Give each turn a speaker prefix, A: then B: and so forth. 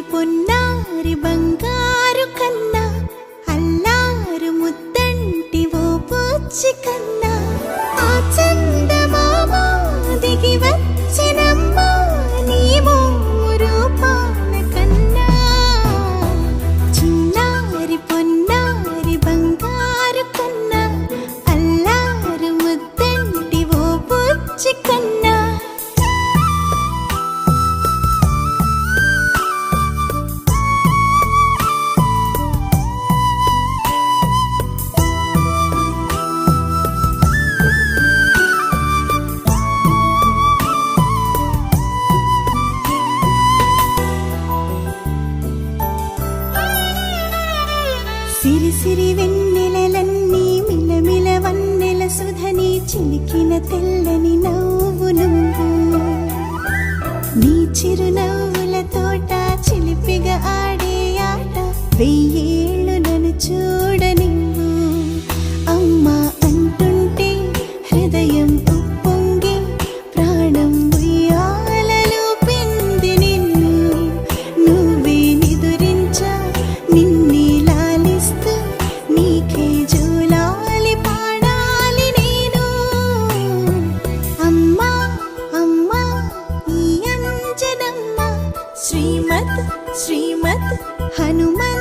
A: పొన్నారి బంగారు కన్నా అల్లారు ముద్దంటి ఓ పూచి కన్నా ఆ చందమామ దిగి వచ్చినమ్మా నీ రూపాన కన్నా చిన్నారి పొన్నారి బంగారు కన్నా అల్లారు ముద్దంటి ఓ పూచి కన్నా సిరి సిరి వెన్నెలలన్నీ మిలమిల వన్నెల సుధని చిలికిన తెల్లని నవ్వు నువ్వు నీ చిరునవ్వుల తోట చిలిపిగా ఆడే ఆట వెయ్యేళ్ళు నన్ను చూడనివ్వు అమ్మా అంటుంటే హృదయం ఉప్పొంగి ప్రాణం ఉయ్యాలలో పింది నిన్ను నువ్వే నిదురించా నిన్నే నీకే జూలాలి పాడాలి నేను అమ్మా అమ్మా ఈ అంజనమ్మ శ్రీమత్ శ్రీమత్ హనుమన్